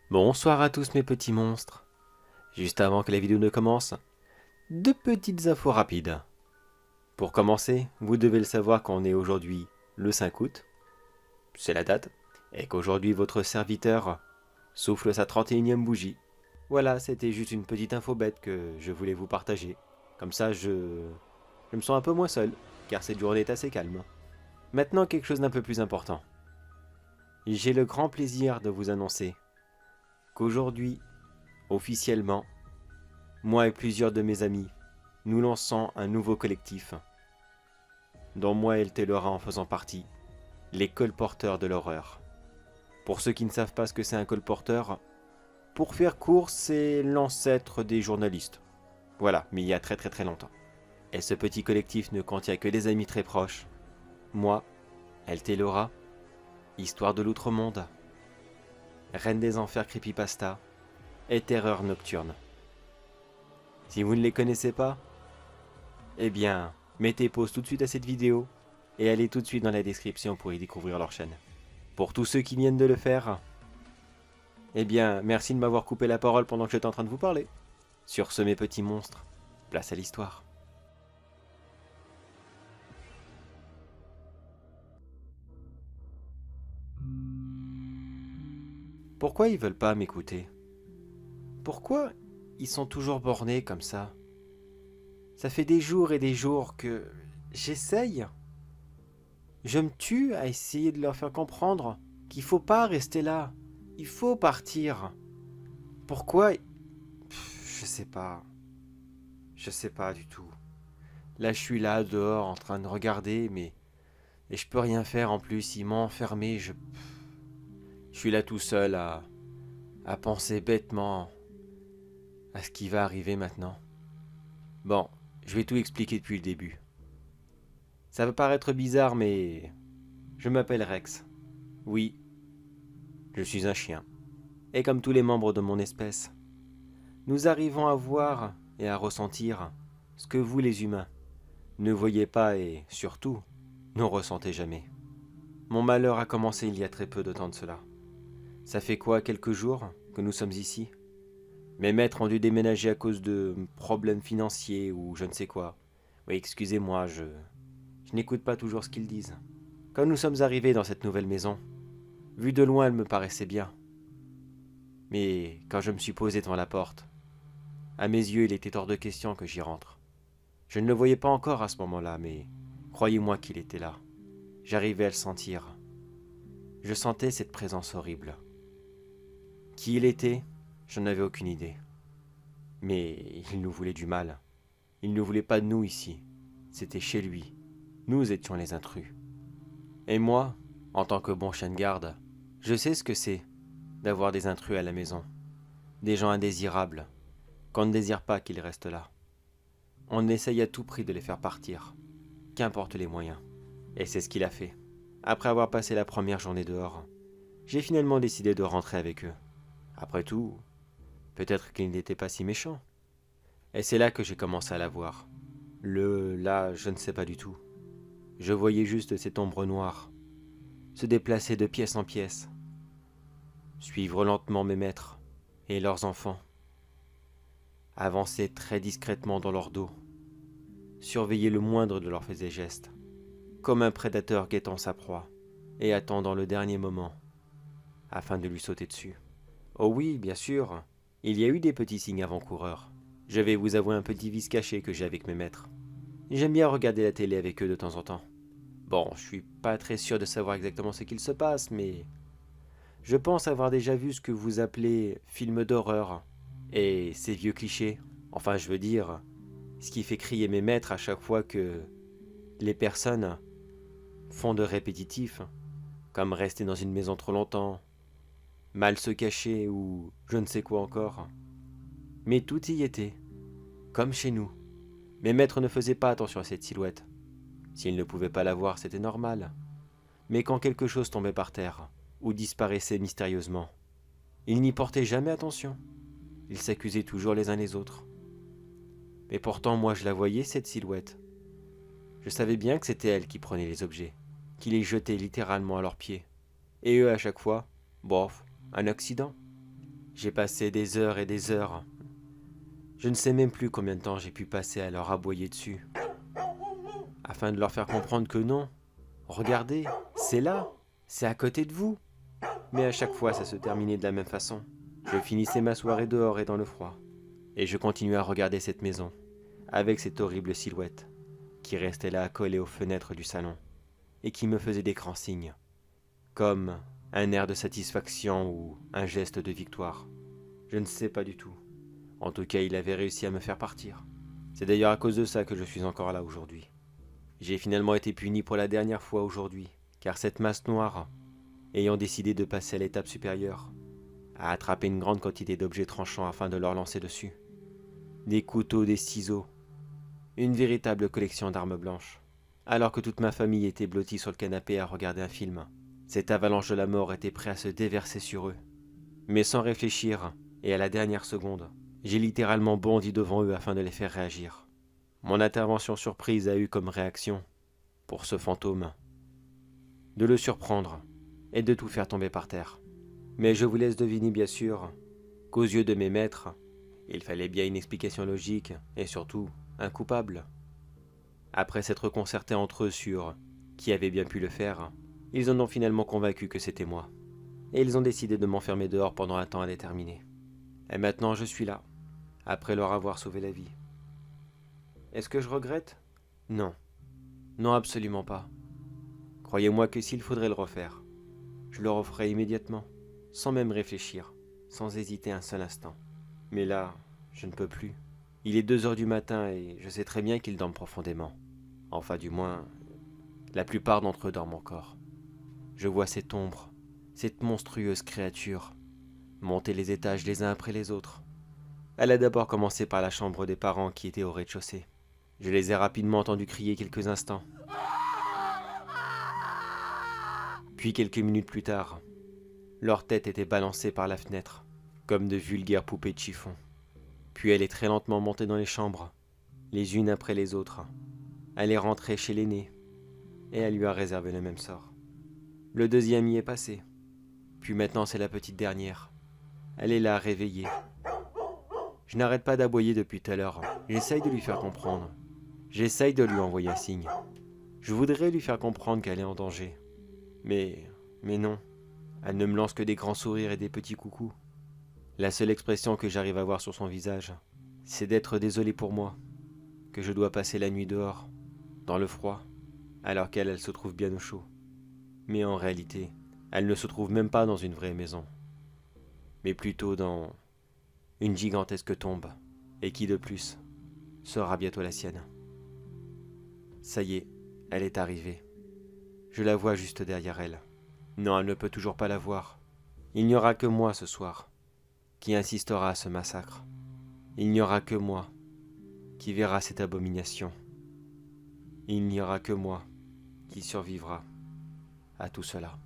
Bonsoir à tous mes petits monstres. Juste avant que la vidéo ne commence, deux petites infos rapides. Pour commencer, vous devez le savoir qu'on est aujourd'hui le 5 août, c'est la date, et qu'aujourd'hui votre serviteur souffle sa 31e bougie. Voilà, c'était juste une petite info bête que je voulais vous partager. Comme ça, je me sens un peu moins seul, car cette journée est assez calme. Maintenant, quelque chose d'un peu plus important. J'ai le grand plaisir de vous annoncer qu'aujourd'hui, officiellement, moi et plusieurs de mes amis, nous lançons un nouveau collectif, dont moi et le Taylora en faisant partie, les colporteurs de l'horreur. Pour ceux qui ne savent pas ce que c'est un colporteur, pour faire court, c'est l'ancêtre des journalistes. Voilà, mais il y a très longtemps. Et ce petit collectif ne contient que des amis très proches. Moi, El Taylora, Histoire de l'Outre-Monde, Reine des Enfers Creepypasta et Terreur Nocturne. Si vous ne les connaissez pas, eh bien, mettez pause tout de suite à cette vidéo et allez tout de suite dans la description pour y découvrir leur chaîne. Pour tous ceux qui viennent de le faire, eh bien, merci de m'avoir coupé la parole pendant que j'étais en train de vous parler. Sur ce, mes petits monstres, place à l'histoire. Pourquoi ils veulent pas m'écouter? Pourquoi ils sont toujours bornés comme ça? Ça fait des jours et des jours que j'essaye. Je me tue à essayer de leur faire comprendre qu'il faut pas rester là. Il faut partir. Pourquoi? Je sais pas. Je sais pas du tout. Là, je suis là, dehors, en train de regarder, mais... Et je peux rien faire en plus, ils m'ont enfermé, je suis là tout seul à penser bêtement à ce qui va arriver maintenant. Bon, je vais tout expliquer depuis le début. Ça va paraître bizarre, mais... Je m'appelle Rex. Oui, je suis un chien. Et comme tous les membres de mon espèce, nous arrivons à voir et à ressentir ce que vous les humains ne voyez pas et, surtout, ne ressentez jamais. Mon malheur a commencé il y a très peu de temps de cela. Ça fait quoi, quelques jours que nous sommes ici? Mes maîtres ont dû déménager à cause de problèmes financiers ou je ne sais quoi. Oui, excusez-moi, je n'écoute pas toujours ce qu'ils disent. Quand nous sommes arrivés dans cette nouvelle maison, vue de loin, elle me paraissait bien. Mais quand je me suis posé devant la porte, à mes yeux, il était hors de question que j'y rentre. Je ne le voyais pas encore à ce moment-là, mais croyez-moi qu'il était là. J'arrivais à le sentir. Je sentais cette présence horrible. Qui il était, je n'avais aucune idée. Mais il nous voulait du mal. Il ne voulait pas de nous ici. C'était chez lui. Nous étions les intrus. Et moi, en tant que bon chien de garde, je sais ce que c'est d'avoir des intrus à la maison. Des gens indésirables, qu'on ne désire pas qu'ils restent là. On essaye à tout prix de les faire partir, qu'importe les moyens. Et c'est ce qu'il a fait. Après avoir passé la première journée dehors, j'ai finalement décidé de rentrer avec eux. Après tout, peut-être qu'il n'était pas si méchant. Et c'est là que j'ai commencé à la voir. Là, je ne sais pas du tout. Je voyais juste cette ombre noire se déplacer de pièce en pièce, suivre lentement mes maîtres et leurs enfants, avancer très discrètement dans leur dos, surveiller le moindre de leurs faits et gestes, comme un prédateur guettant sa proie et attendant le dernier moment afin de lui sauter dessus. Oh oui, bien sûr, il y a eu des petits signes avant-coureurs. Je vais vous avouer un petit vice caché que j'ai avec mes maîtres. J'aime bien regarder la télé avec eux de temps en temps. Bon, je suis pas très sûr de savoir exactement ce qu'il se passe, mais... Je pense avoir déjà vu ce que vous appelez film d'horreur. Et ces vieux clichés. Enfin, je veux dire, ce qui fait crier mes maîtres à chaque fois que... les personnes font de répétitifs, comme rester dans une maison trop longtemps, mal se cacher ou je ne sais quoi encore. Mais tout y était, comme chez nous. Mes maîtres ne faisaient pas attention à cette silhouette. S'ils ne pouvaient pas la voir, c'était normal. Mais quand quelque chose tombait par terre, ou disparaissait mystérieusement, ils n'y portaient jamais attention. Ils s'accusaient toujours les uns les autres. Mais pourtant, moi, je la voyais, cette silhouette. Je savais bien que c'était elle qui prenait les objets, qui les jetait littéralement à leurs pieds. Et eux, à chaque fois, bof, un accident. J'ai passé des heures et des heures. Je ne sais même plus combien de temps j'ai pu passer à leur aboyer dessus, afin de leur faire comprendre que non. Regardez, c'est là, c'est à côté de vous. Mais à chaque fois, ça se terminait de la même façon. Je finissais ma soirée dehors et dans le froid. Et je continuais à regarder cette maison, avec cette horrible silhouette, qui restait là collée aux fenêtres du salon, et qui me faisait des grands signes, comme un air de satisfaction ou un geste de victoire. Je ne sais pas du tout. En tout cas, il avait réussi à me faire partir. C'est d'ailleurs à cause de ça que je suis encore là aujourd'hui. J'ai finalement été puni pour la dernière fois aujourd'hui, car cette masse noire, ayant décidé de passer à l'étape supérieure, a attrapé une grande quantité d'objets tranchants afin de leur lancer dessus. Des couteaux, des ciseaux, une véritable collection d'armes blanches. Alors que toute ma famille était blottie sur le canapé à regarder un film, cette avalanche de la mort était prête à se déverser sur eux. Mais sans réfléchir, et à la dernière seconde, j'ai littéralement bondi devant eux afin de les faire réagir. Mon intervention surprise a eu comme réaction, pour ce fantôme, de le surprendre et de tout faire tomber par terre. Mais je vous laisse deviner bien sûr qu'aux yeux de mes maîtres, il fallait bien une explication logique et surtout un coupable. Après s'être concertés entre eux sur qui avait bien pu le faire, ils en ont finalement convaincu que c'était moi. Et ils ont décidé de m'enfermer dehors pendant un temps indéterminé. Et maintenant je suis là, après leur avoir sauvé la vie. Est-ce que je regrette? Non. Non, absolument pas. Croyez-moi que s'il faudrait le refaire, je le referai immédiatement, sans même réfléchir, sans hésiter un seul instant. Mais là, je ne peux plus. Il est 2 heures du matin et je sais très bien qu'ils dorment profondément. Enfin, du moins, la plupart d'entre eux dorment encore. Je vois cette ombre, cette monstrueuse créature, monter les étages les uns après les autres. Elle a d'abord commencé par la chambre des parents qui était au rez-de-chaussée. Je les ai rapidement entendus crier quelques instants. Puis quelques minutes plus tard, leur tête était balancée par la fenêtre, comme de vulgaires poupées de chiffon. Puis elle est très lentement montée dans les chambres, les unes après les autres. Elle est rentrée chez l'aîné, et elle lui a réservé le même sort. Le deuxième y est passé, puis maintenant c'est la petite dernière. Elle est là, réveillée. Je n'arrête pas d'aboyer depuis tout à l'heure. J'essaye de lui faire comprendre. J'essaye de lui envoyer un signe. Je voudrais lui faire comprendre qu'elle est en danger. Mais non. Elle ne me lance que des grands sourires et des petits coucous. La seule expression que j'arrive à voir sur son visage, c'est d'être désolé pour moi, que je dois passer la nuit dehors, dans le froid, alors qu'elle, elle se trouve bien au chaud. Mais en réalité, elle ne se trouve même pas dans une vraie maison, mais plutôt dans une gigantesque tombe, et qui de plus sera bientôt la sienne. Ça y est, elle est arrivée. Je la vois juste derrière elle. Non, elle ne peut toujours pas la voir. Il n'y aura que moi ce soir, qui insistera à ce massacre. Il n'y aura que moi, qui verra cette abomination. Il n'y aura que moi, qui survivra à tout cela.